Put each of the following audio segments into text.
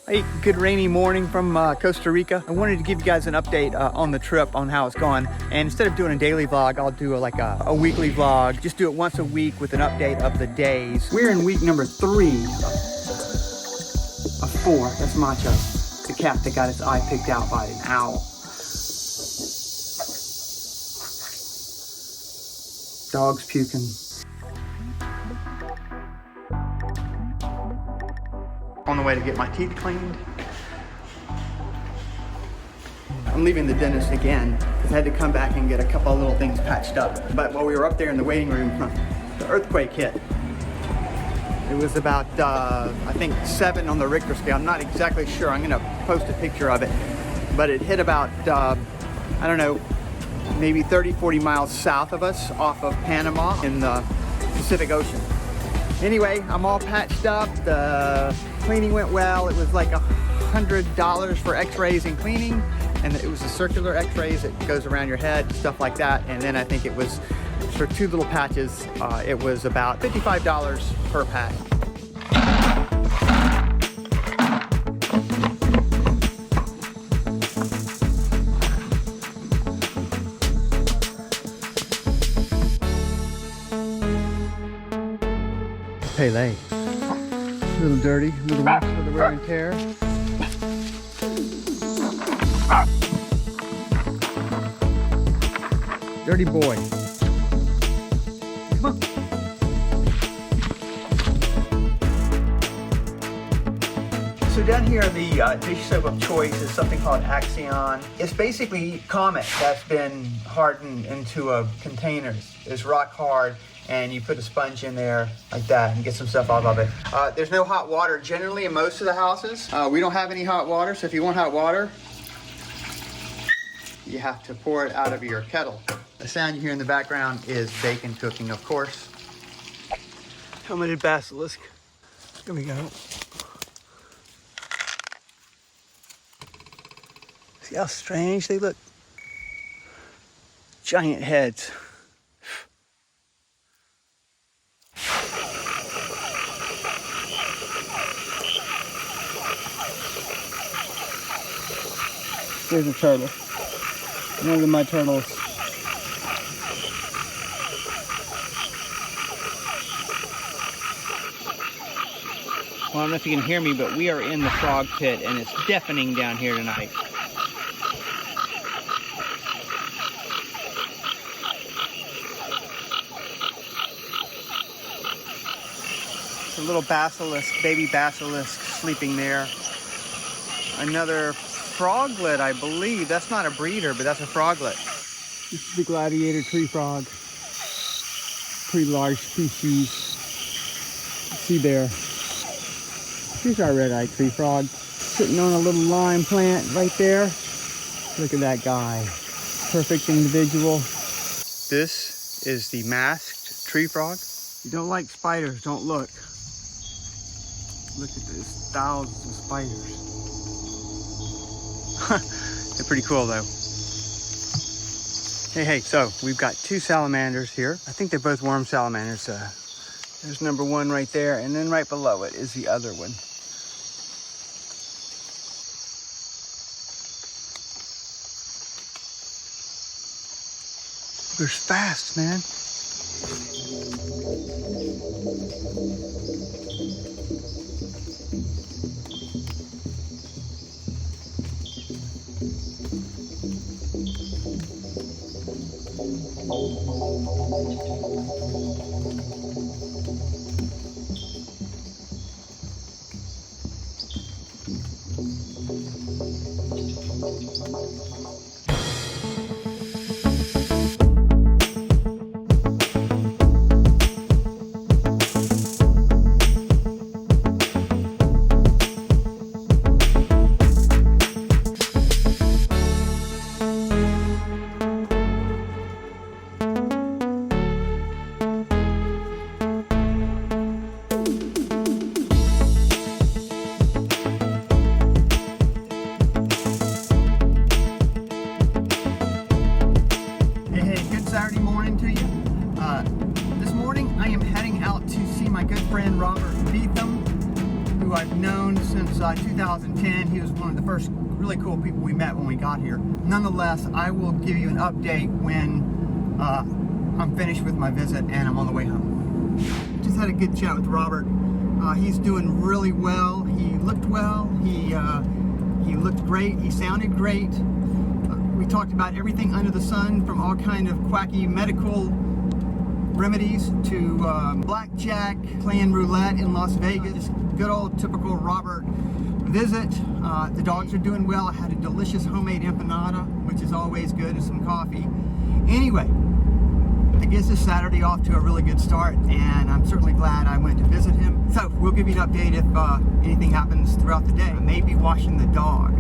Hey, good rainy morning from Costa Rica. I wanted to give you guys an update on the trip, on how it's gone. And instead of doing a daily vlog, I'll do a weekly vlog. Just do it once a week with an update of the days. We're in week number 3 of 4. That's Macho, the cat that got its eye picked out by an owl. Dog's puking. On the way to get my teeth cleaned. I'm leaving the dentist again because I had to come back and get a couple of little things patched up. But while we were up there in the waiting room, the earthquake hit. It was about, I think 7 on the Richter scale. I'm not exactly sure. I'm gonna post a picture of it. But it hit about, I don't know, maybe 30, 40 miles south of us off of Panama in the Pacific Ocean. Anyway, I'm all patched up. The cleaning went well. It was like $100 for x-rays and cleaning. And it was a circular x-rays that goes around your head, stuff like that. And then I think it was, for 2 little patches, it was about $55 per patch. Pele. A little dirty, a little rough for the wear and tear. Dirty boy. Come on. So down here, the dish soap of choice is something called Axion. It's basically Comet that's been hardened into containers. It's rock hard. And you put a sponge in there like that and get some stuff off of it. There's no hot water generally in most of the houses. We don't have any hot water, so if you want hot water, you have to pour it out of your kettle. The sound you hear in the background is bacon cooking, of course. Helmeted basilisk. Here we go. See how strange they look? Giant heads. There's a turtle. One of my turtles. Well, I don't know if you can hear me, but we are in the frog pit and it's deafening down here tonight. It's a little basilisk, baby basilisk sleeping there. Another froglet, I believe. That's not a breeder, but that's a froglet. This is the gladiator tree frog. Pretty large species. Sea bear. Here's our red-eyed tree frog. Sitting on a little lime plant right there. Look at that guy. Perfect individual. This is the masked tree frog. If you don't like spiders, don't look. Look at this, thousands of spiders. They're pretty cool though. Hey, so we've got 2 salamanders here. I think they're both worm salamanders. There's number 1 right there, and then right below it is the other one. They're fast, man. 2010. He was one of the first really cool people we met when we got here. Nonetheless, I will give you an update when I'm finished with my visit and I'm on the way home. Just had a good chat with Robert. He's doing really well. He looked well. He looked great. He sounded great. We talked about everything under the sun, from all kind of quacky medical remedies to blackjack, playing roulette in Las Vegas. Just good old typical Robert visit. The dogs are doing well. I had a delicious homemade empanada, which is always good, and some coffee. Anyway, I guess this Saturday off to a really good start, and I'm certainly glad I went to visit him. So we'll give you an update if anything happens throughout the day. I may be washing the dog. A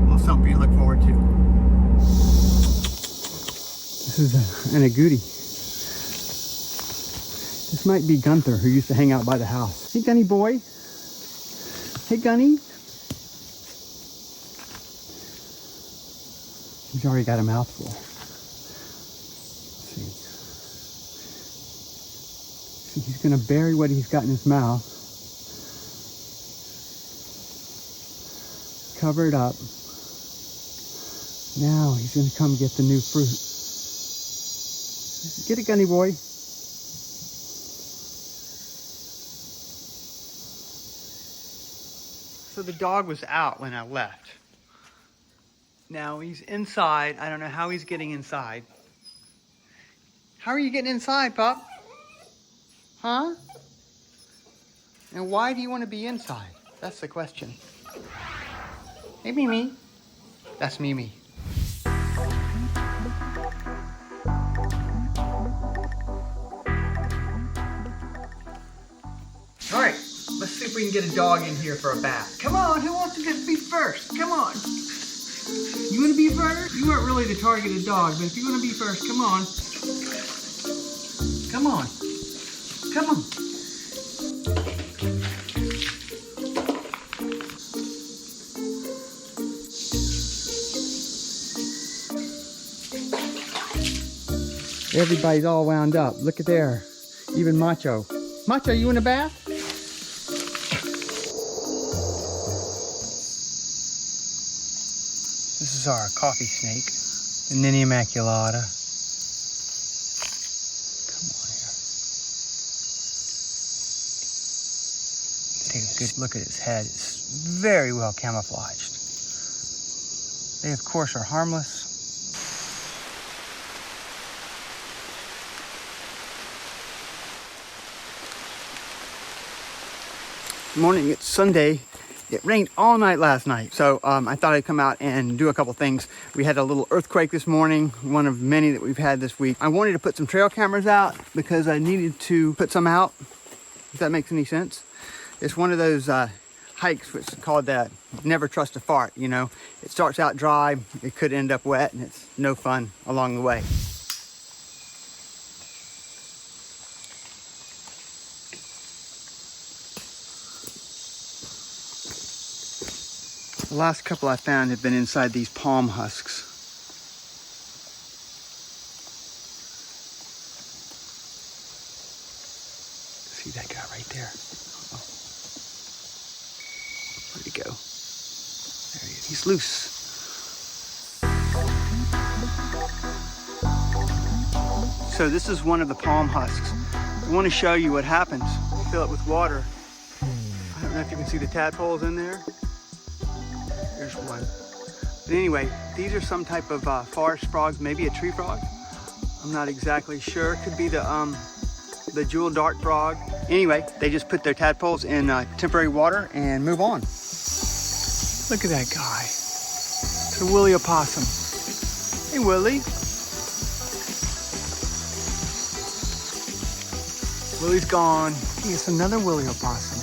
little something to look forward to. This is an agouti. This might be Gunther, who used to hang out by the house. Hey, Gunny boy. Hey, Gunny. He's already got a mouthful. Let's see. He's going to bury what he's got in his mouth. Cover it up. Now he's going to come get the new fruit. Get it, Gunny boy. So the dog was out when I left. Now he's inside. I don't know how he's getting inside. How are you getting inside, pup? Huh? And why do you want to be inside? That's the question. Hey, Mimi. That's Mimi. All right, let's see if we can get a dog in here for a bath. Come on, who wants to be first? Come on. You want to be first? You weren't really the targeted dog, but if you want to be first, come on. Come on. Come on. Everybody's all wound up. Look at there. Even Macho. Macho, you in a bath? This is our coffee snake, the Ninny Immaculata. Come on here. Take a good look at its head. It's very well camouflaged. They, of course, are harmless. Good morning, it's Sunday. It rained all night last night, so I thought I'd come out and do a couple things. We had a little earthquake this morning, one of many that we've had this week. I wanted to put some trail cameras out because I needed to put some out, if that makes any sense. It's one of those hikes which is called that never trust a fart, you know. It starts out dry, it could end up wet, and it's no fun along the way. The last couple I found have been inside these palm husks. See that guy right there? Oh. Where'd he go? There he is. He's loose. So this is one of the palm husks. I want to show you what happens. You fill it with water. I don't know if you can see the tadpoles in there. There's one. But anyway, these are some type of forest frogs, maybe a tree frog. I'm not exactly sure. Could be the jewel dart frog. Anyway, they just put their tadpoles in temporary water and move on. Look at that guy. It's a woolly opossum. Hey, Willie. Willie's gone. It's another woolly opossum.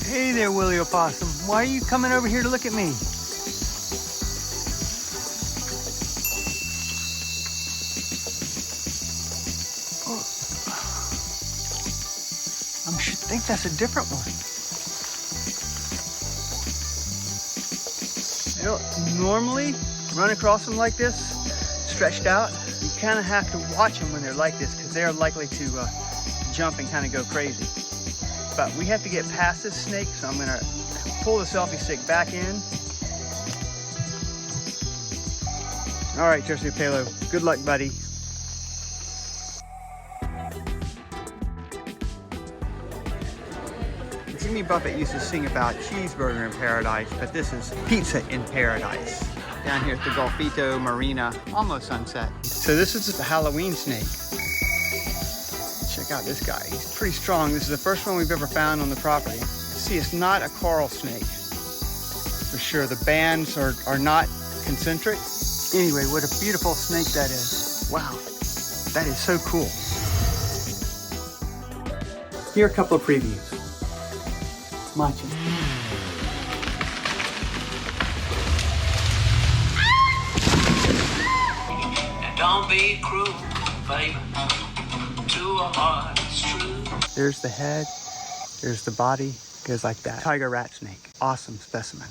Hey there, Willie Opossum. Why are you coming over here to look at me? Oh. I should think that's a different one. They don't normally run across them like this, stretched out. You kind of have to watch them when they're like this because they're likely to jump and kind of go crazy. but we have to get past this snake, so I'm gonna pull the selfie stick back in. All right, Jesse Palo, good luck, buddy. Jimmy Buffett used to sing about cheeseburger in paradise, but this is pizza in paradise. Down here at the Golfito Marina, almost sunset. So this is the Halloween snake. Check out this guy, he's pretty strong. This is the first one we've ever found on the property. See, it's not a coral snake, for sure. The bands are not concentric. Anyway, what a beautiful snake that is. Wow, that is so cool. Here are a couple of previews. Macho. Don't be cruel, baby, to a heart that's true. There's the head, there's the body, goes like that. Tiger rat snake, awesome specimen.